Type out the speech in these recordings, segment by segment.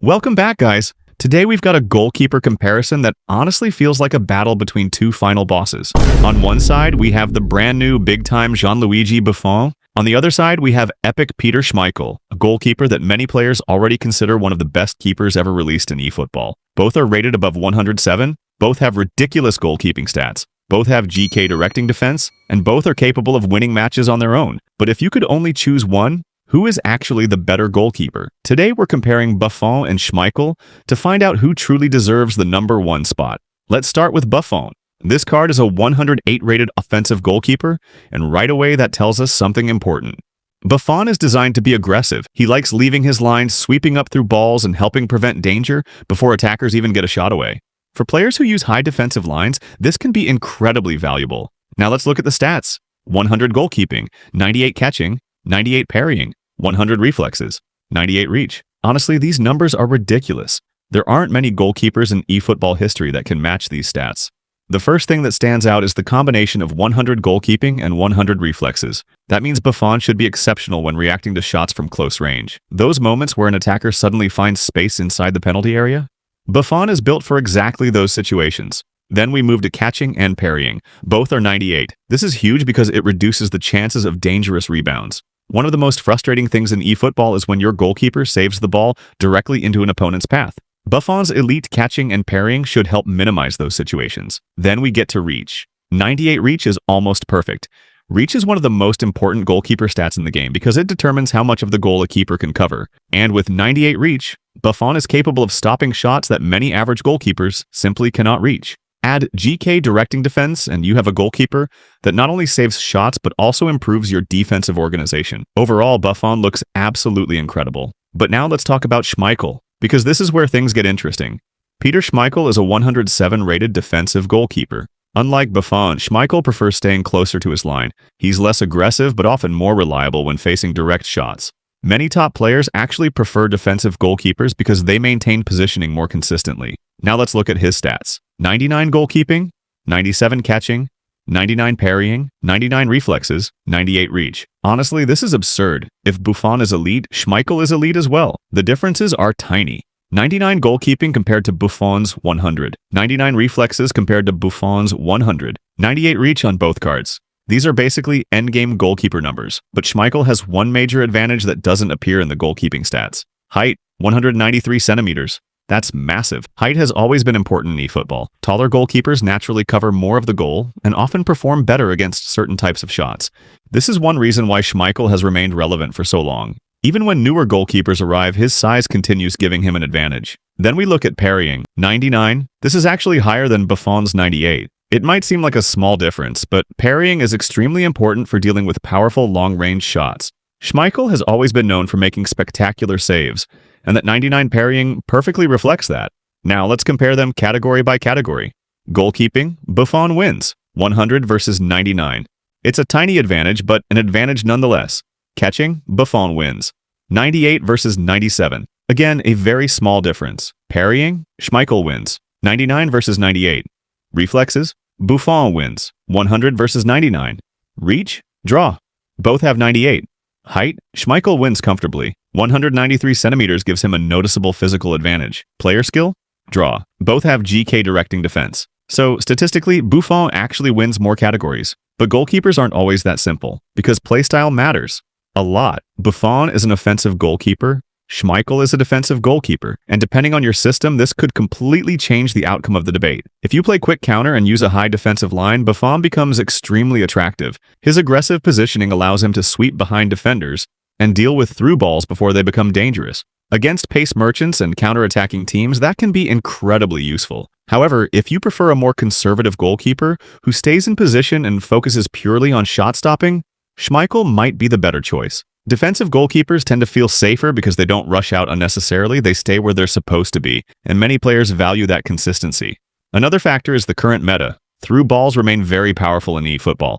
Welcome back, guys. Today we've got a goalkeeper comparison that honestly feels like a battle between two final bosses. On one side, we have the brand new big-time Gianluigi Buffon. On the other side, we have epic Peter Schmeichel, a goalkeeper that many players already consider one of the best keepers ever released in eFootball. Both are rated above 107, both have ridiculous goalkeeping stats, both have GK directing defense, and both are capable of winning matches on their own. But if you could only choose one, who is actually the better goalkeeper? Today we're comparing Buffon and Schmeichel to find out who truly deserves the number one spot. Let's start with Buffon. This card is a 108 rated offensive goalkeeper, and right away that tells us something important. Buffon is designed to be aggressive. He likes leaving his line, sweeping up through balls, and helping prevent danger before attackers even get a shot away. For players who use high defensive lines, this can be incredibly valuable. Now let's look at the stats. 100 goalkeeping, 98 catching, 98 parrying, 100 reflexes, 98 reach. Honestly, these numbers are ridiculous. There aren't many goalkeepers in eFootball history that can match these stats. The first thing that stands out is the combination of 100 goalkeeping and 100 reflexes. That means Buffon should be exceptional when reacting to shots from close range. Those moments where an attacker suddenly finds space inside the penalty area? Buffon is built for exactly those situations. Then we move to catching and parrying. Both are 98. This is huge because it reduces the chances of dangerous rebounds. One of the most frustrating things in eFootball is when your goalkeeper saves the ball directly into an opponent's path. Buffon's elite catching and parrying should help minimize those situations. Then we get to reach. 98 reach is almost perfect. Reach is one of the most important goalkeeper stats in the game because it determines how much of the goal a keeper can cover. And with 98 reach, Buffon is capable of stopping shots that many average goalkeepers simply cannot reach. Add GK directing defense, and you have a goalkeeper that not only saves shots but also improves your defensive organization. Overall, Buffon looks absolutely incredible. But now let's talk about Schmeichel, because this is where things get interesting. Peter Schmeichel is a 107 rated defensive goalkeeper. Unlike Buffon, Schmeichel prefers staying closer to his line. He's less aggressive but often more reliable when facing direct shots. Many top players actually prefer defensive goalkeepers because they maintain positioning more consistently. Now let's look at his stats. 99 goalkeeping, 97 catching, 99 parrying, 99 reflexes, 98 reach. Honestly, this is absurd. If Buffon is elite, Schmeichel is elite as well. The differences are tiny. 99 goalkeeping compared to Buffon's 100. 99 reflexes compared to Buffon's 100. 98 reach on both cards. These are basically endgame goalkeeper numbers, but Schmeichel has one major advantage that doesn't appear in the goalkeeping stats. Height, 193 centimeters. That's massive. Height has always been important in eFootball. Taller goalkeepers naturally cover more of the goal and often perform better against certain types of shots. This is one reason why Schmeichel has remained relevant for so long. Even when newer goalkeepers arrive, his size continues giving him an advantage. Then we look at parrying. 99. This is actually higher than Buffon's 98. It might seem like a small difference, but parrying is extremely important for dealing with powerful long-range shots. Schmeichel has always been known for making spectacular saves, and that 99 parrying perfectly reflects that. Now let's compare them category by category. Goalkeeping, Buffon wins, 100 versus 99. It's a tiny advantage, but an advantage nonetheless. Catching, Buffon wins, 98 versus 97. Again, a very small difference. Parrying, Schmeichel wins, 99 versus 98. Reflexes, Buffon wins, 100 versus 99. Reach, draw. Both have 98. Height, Schmeichel wins comfortably. 193 centimeters gives him a noticeable physical advantage. Player skill, draw. Both have GK directing defense. So statistically, Buffon actually wins more categories. But goalkeepers aren't always that simple, because playstyle matters a lot. Buffon is an offensive goalkeeper. Schmeichel is a defensive goalkeeper, and depending on your system, this could completely change the outcome of the debate. If you play quick counter and use a high defensive line, Buffon becomes extremely attractive. His aggressive positioning allows him to sweep behind defenders and deal with through balls before they become dangerous. Against pace merchants and counter-attacking teams, that can be incredibly useful. However, if you prefer a more conservative goalkeeper who stays in position and focuses purely on shot stopping, Schmeichel might be the better choice. Defensive goalkeepers tend to feel safer because they don't rush out unnecessarily, they stay where they're supposed to be, and many players value that consistency. Another factor is the current meta. Through balls remain very powerful in eFootball.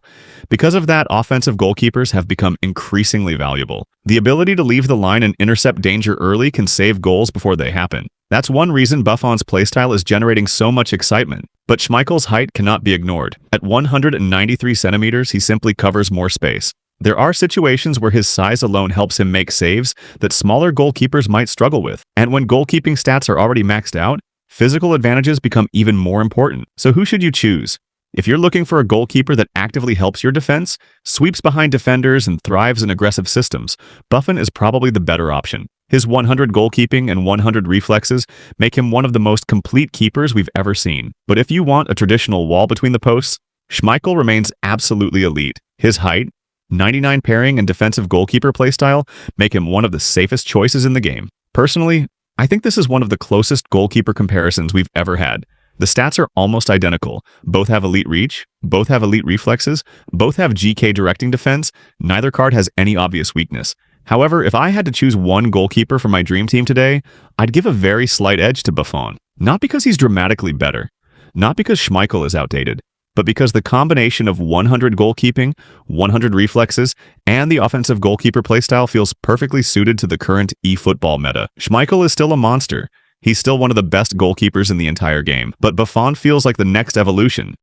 Because of that, offensive goalkeepers have become increasingly valuable. The ability to leave the line and intercept danger early can save goals before they happen. That's one reason Buffon's playstyle is generating so much excitement. But Schmeichel's height cannot be ignored. At 193 centimeters, he simply covers more space. There are situations where his size alone helps him make saves that smaller goalkeepers might struggle with. And when goalkeeping stats are already maxed out, physical advantages become even more important. So who should you choose? If you're looking for a goalkeeper that actively helps your defense, sweeps behind defenders, and thrives in aggressive systems, Buffon is probably the better option. His 100 goalkeeping and 100 reflexes make him one of the most complete keepers we've ever seen. But if you want a traditional wall between the posts, Schmeichel remains absolutely elite. His height, 99 pairing, and defensive goalkeeper playstyle make him one of the safest choices in the game. Personally, I think this is one of the closest goalkeeper comparisons we've ever had. The stats are almost identical. Both have elite reach, both have elite reflexes, both have GK directing defense. Neither card has any obvious weakness. However, if I had to choose one goalkeeper for my dream team today, I'd give a very slight edge to Buffon. Not because he's dramatically better, not because Schmeichel is outdated, but because the combination of 100 goalkeeping, 100 reflexes, and the offensive goalkeeper playstyle feels perfectly suited to the current eFootball meta. Schmeichel is still a monster. He's still one of the best goalkeepers in the entire game, but Buffon feels like the next evolution.